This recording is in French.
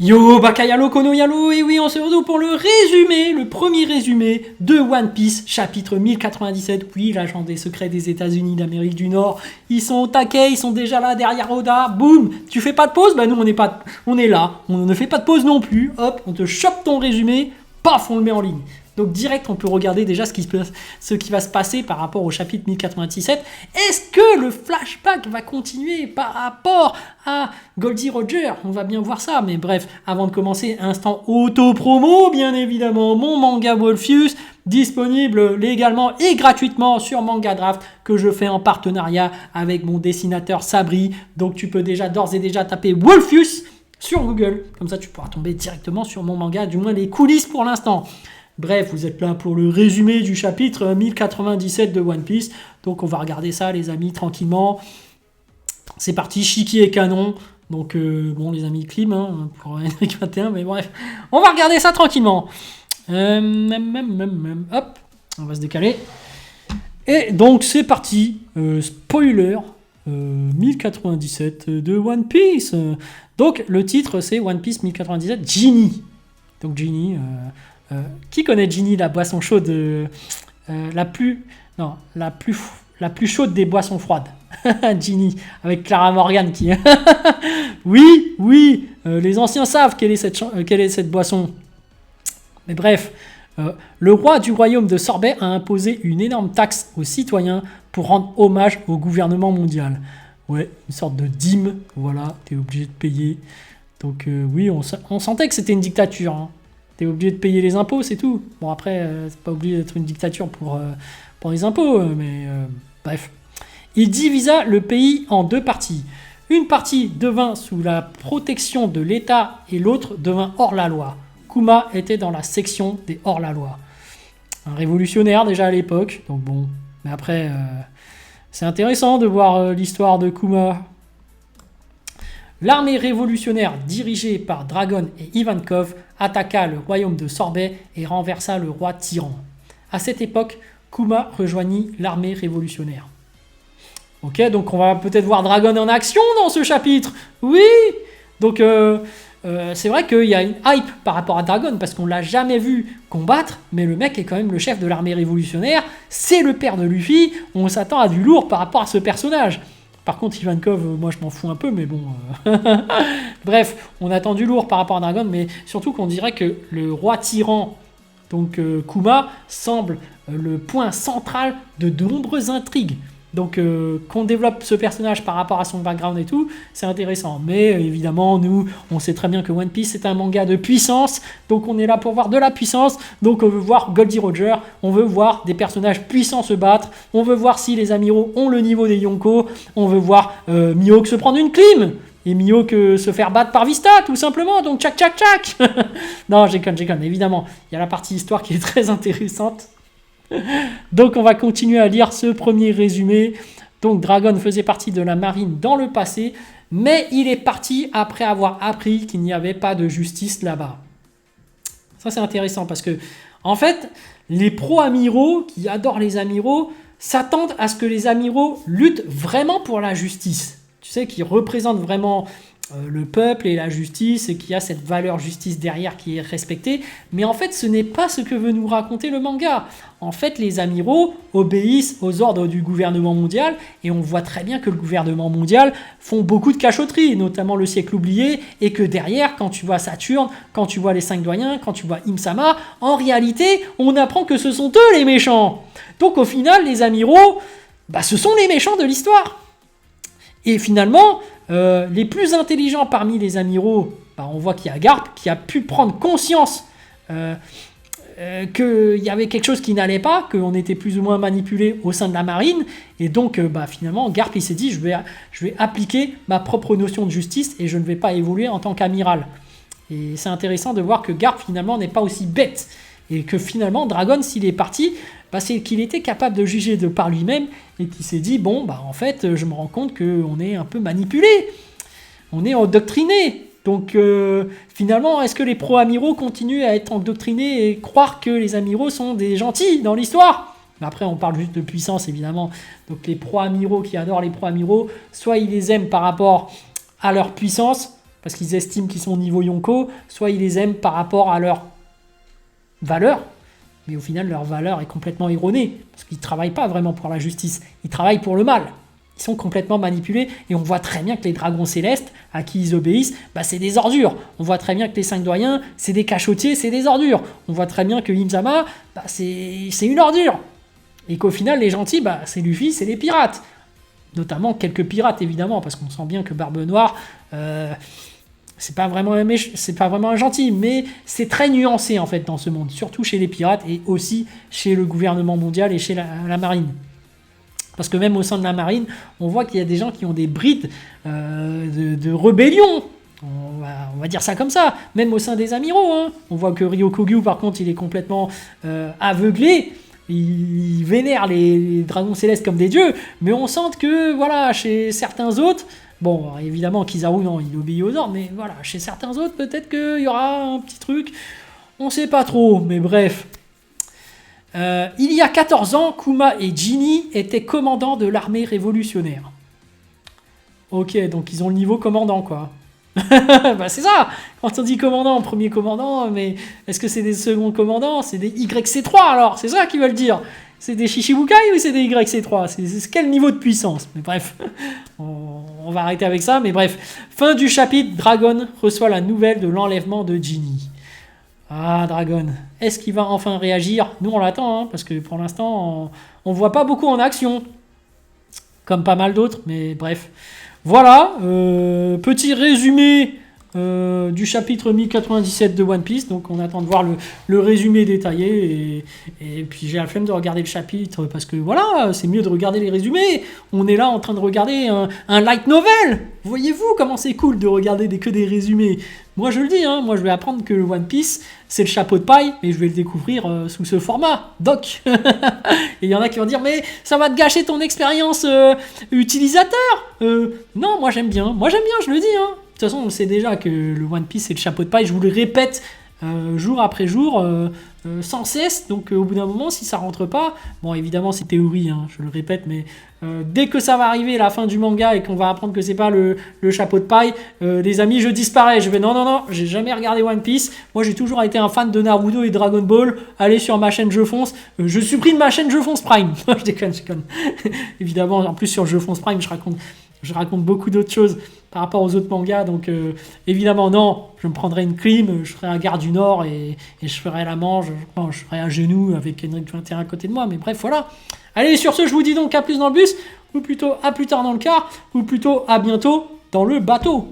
Yo, Bakayalo, Kono Yalo, et oui, on se retrouve pour le premier résumé de One Piece, chapitre 1097. Oui, l'agent des secrets des États-Unis d'Amérique du Nord, ils sont au taquet, ils sont déjà là derrière Oda. Boum, tu fais pas de pause? Bah nous, on est là, on ne fait pas de pause non plus. Hop, on te chope ton résumé, paf, on le met en ligne. Donc direct, on peut regarder déjà ce qui va se passer par rapport au chapitre 1097. Est-ce que le flashback va continuer par rapport à Goldie Roger? On va bien voir ça, mais bref, avant de commencer, instant auto-promo, bien évidemment, mon manga Wolfius, disponible légalement et gratuitement sur Manga Draft, que je fais en partenariat avec mon dessinateur Sabri. Donc tu peux d'ores et déjà taper Wolfius sur Google, comme ça tu pourras tomber directement sur mon manga, du moins les coulisses pour l'instant. Bref, vous êtes là pour le résumé du chapitre 1097 de One Piece. Donc on va regarder ça les amis tranquillement. C'est parti, Shiki et Canon. Donc bon les amis, clim hein, pour Henrik 21, mais bref. On va regarder ça tranquillement. Hop, on va se décaler. Et donc c'est parti. Spoiler 1097 de One Piece. Donc le titre c'est One Piece 1097 Genie. Donc Genie... qui connaît Genie, la boisson chaude la plus chaude des boissons froides? Genie, avec Clara Morgan qui... oui, les anciens savent quelle est cette boisson. Mais bref, le roi du royaume de Sorbet a imposé une énorme taxe aux citoyens pour rendre hommage au gouvernement mondial. Ouais, une sorte de dîme, voilà, t'es obligé de payer. Donc oui, on sentait que c'était une dictature, hein. T'es obligé de payer les impôts, c'est tout. Bon, après, c'est pas obligé d'être une dictature pour les impôts, mais bref. Il divisa le pays en deux parties. Une partie devint sous la protection de l'État et l'autre devint hors-la-loi. Kuma était dans la section des hors-la-loi. Un révolutionnaire déjà à l'époque, donc bon. Mais après, c'est intéressant de voir l'histoire de Kuma. L'armée révolutionnaire dirigée par Dragon et Ivankov attaqua le royaume de Sorbet et renversa le roi tyran. À cette époque, Kuma rejoignit l'armée révolutionnaire. Ok, donc on va peut-être voir Dragon en action dans ce chapitre. Oui. Donc c'est vrai qu'il y a une hype par rapport à Dragon parce qu'on l'a jamais vu combattre, mais le mec est quand même le chef de l'armée révolutionnaire. C'est le père de Luffy. On s'attend à du lourd par rapport à ce personnage. Par contre, Ivankov, moi je m'en fous un peu, mais bon. Bref, on attend du lourd par rapport à Dragon, mais surtout qu'on dirait que le roi tyran, donc Kuma, semble le point central de nombreuses intrigues. Donc qu'on développe ce personnage par rapport à son background et tout, c'est intéressant. Mais évidemment, nous, on sait très bien que One Piece c'est un manga de puissance, donc on est là pour voir de la puissance. Donc on veut voir Goldie Roger, on veut voir des personnages puissants se battre, on veut voir si les amiraux ont le niveau des Yonko, on veut voir Mihawk se prendre une clim et Mihawk se faire battre par Vista, tout simplement. Donc tchac. Non, j'ai conne, évidemment. Il y a la partie histoire qui est très intéressante. Donc on va continuer à lire ce premier résumé. Donc Dragon faisait partie de la marine dans le passé, mais il est parti après avoir appris qu'il n'y avait pas de justice là-bas. Ça c'est intéressant parce que en fait les pro-amiraux qui adorent les amiraux s'attendent à ce que les amiraux luttent vraiment pour la justice. Tu sais, qu'ils représentent vraiment le peuple et la justice, et qu'il y a cette valeur justice derrière qui est respectée. Mais en fait, ce n'est pas ce que veut nous raconter le manga. En fait, les amiraux obéissent aux ordres du gouvernement mondial, et on voit très bien que le gouvernement mondial font beaucoup de cachotteries, notamment le siècle oublié, et que derrière, quand tu vois Saturne, quand tu vois les 5 doyens, quand tu vois Im-sama, en réalité, on apprend que ce sont eux les méchants. Donc au final, les amiraux, ce sont les méchants de l'histoire. Et finalement, les plus intelligents parmi les amiraux, on voit qu'il y a Garp qui a pu prendre conscience qu'il y avait quelque chose qui n'allait pas, qu'on était plus ou moins manipulé au sein de la marine, et donc finalement Garp il s'est dit je vais appliquer ma propre notion de justice et je ne vais pas évoluer en tant qu'amiral. Et c'est intéressant de voir que Garp finalement n'est pas aussi bête, et que finalement Dragon s'il est parti, c'est qu'il était capable de juger de par lui-même et qu'il s'est dit en fait je me rends compte qu'on est un peu manipulé, on est endoctriné. Donc finalement est-ce que les pro-amiraux continuent à être endoctrinés et croire que les amiraux sont des gentils dans l'histoire? Mais après on parle juste de puissance évidemment. Donc les pro-amiraux qui adorent les pro-amiraux, soit ils les aiment par rapport à leur puissance, parce qu'ils estiment qu'ils sont au niveau Yonko, soit ils les aiment par rapport à leur valeur, mais au final leur valeur est complètement erronée, parce qu'ils ne travaillent pas vraiment pour la justice, ils travaillent pour le mal. Ils sont complètement manipulés, et on voit très bien que les dragons célestes, à qui ils obéissent, c'est des ordures. On voit très bien que les 5 doyens, c'est des cachotiers, c'est des ordures. On voit très bien que Imzama, c'est une ordure. Et qu'au final, les gentils, c'est Luffy, c'est les pirates. Notamment quelques pirates, évidemment, parce qu'on sent bien que Barbe Noire, c'est pas vraiment un gentil, mais c'est très nuancé, en fait, dans ce monde. Surtout chez les pirates, et aussi chez le gouvernement mondial et chez la marine. Parce que même au sein de la marine, on voit qu'il y a des gens qui ont des brides de rébellion. On va dire ça comme ça. Même au sein des amiraux. Hein. On voit que Ryokugyu, par contre, il est complètement aveuglé. Il vénère les dragons célestes comme des dieux. Mais on sent que, voilà, chez certains autres... Bon, évidemment, Kizaru, non, il obéit aux ordres. Mais voilà, chez certains autres, peut-être qu'il y aura un petit truc. On sait pas trop, mais bref... il y a 14 ans, Kuma et Ginny étaient commandants de l'armée révolutionnaire. Ok, donc ils ont le niveau commandant, quoi. C'est ça. Quand on dit commandant, premier commandant, mais est-ce que c'est des seconds commandants? C'est des YC3 alors, c'est ça qu'ils veulent dire. C'est des Shichibukai ou c'est des YC3? C'est quel niveau de puissance? Mais bref, on va arrêter avec ça, mais bref. Fin du chapitre, Dragon reçoit la nouvelle de l'enlèvement de Ginny. Ah, Dragon, est-ce qu'il va enfin réagir? Nous, on l'attend, hein, parce que pour l'instant, on ne voit pas beaucoup en action. Comme pas mal d'autres, mais bref. Voilà, petit résumé du chapitre 1097 de One Piece. Donc, on attend de voir le résumé détaillé. Et puis, j'ai la flemme de regarder le chapitre, parce que voilà, c'est mieux de regarder les résumés. On est là en train de regarder un light novel. Voyez-vous comment c'est cool de regarder que des résumés. Moi, je le dis, hein, moi, je vais apprendre que le One Piece, c'est le chapeau de paille, mais je vais le découvrir sous ce format, doc. Et il y en a qui vont dire, mais ça va te gâcher ton expérience utilisateur. Non, moi, j'aime bien. Moi, j'aime bien, je le dis. Hein. De toute façon, on sait déjà que le One Piece, c'est le chapeau de paille. Je vous le répète jour après jour, sans cesse. Donc, au bout d'un moment, si ça rentre pas, bon, évidemment, c'est théorie, hein, je le répète, mais dès que ça va arriver à la fin du manga et qu'on va apprendre que c'est pas le chapeau de paille, les amis, je disparais. Je vais non, j'ai jamais regardé One Piece. Moi, j'ai toujours été un fan de Naruto et Dragon Ball. Allez sur ma chaîne Je Fonce. Je supprime ma chaîne Je Fonce Prime. je déconne. Évidemment, en plus sur Je Fonce Prime, je raconte beaucoup d'autres choses par rapport aux autres mangas, donc évidemment non, je me prendrai une clim, je ferai un Gare du Nord et je ferai la manche, je ferai un genou avec Henrik 21 à côté de moi, mais bref, voilà. Allez, sur ce, je vous dis donc à plus dans le bus, ou plutôt à plus tard dans le car, ou plutôt à bientôt dans le bateau.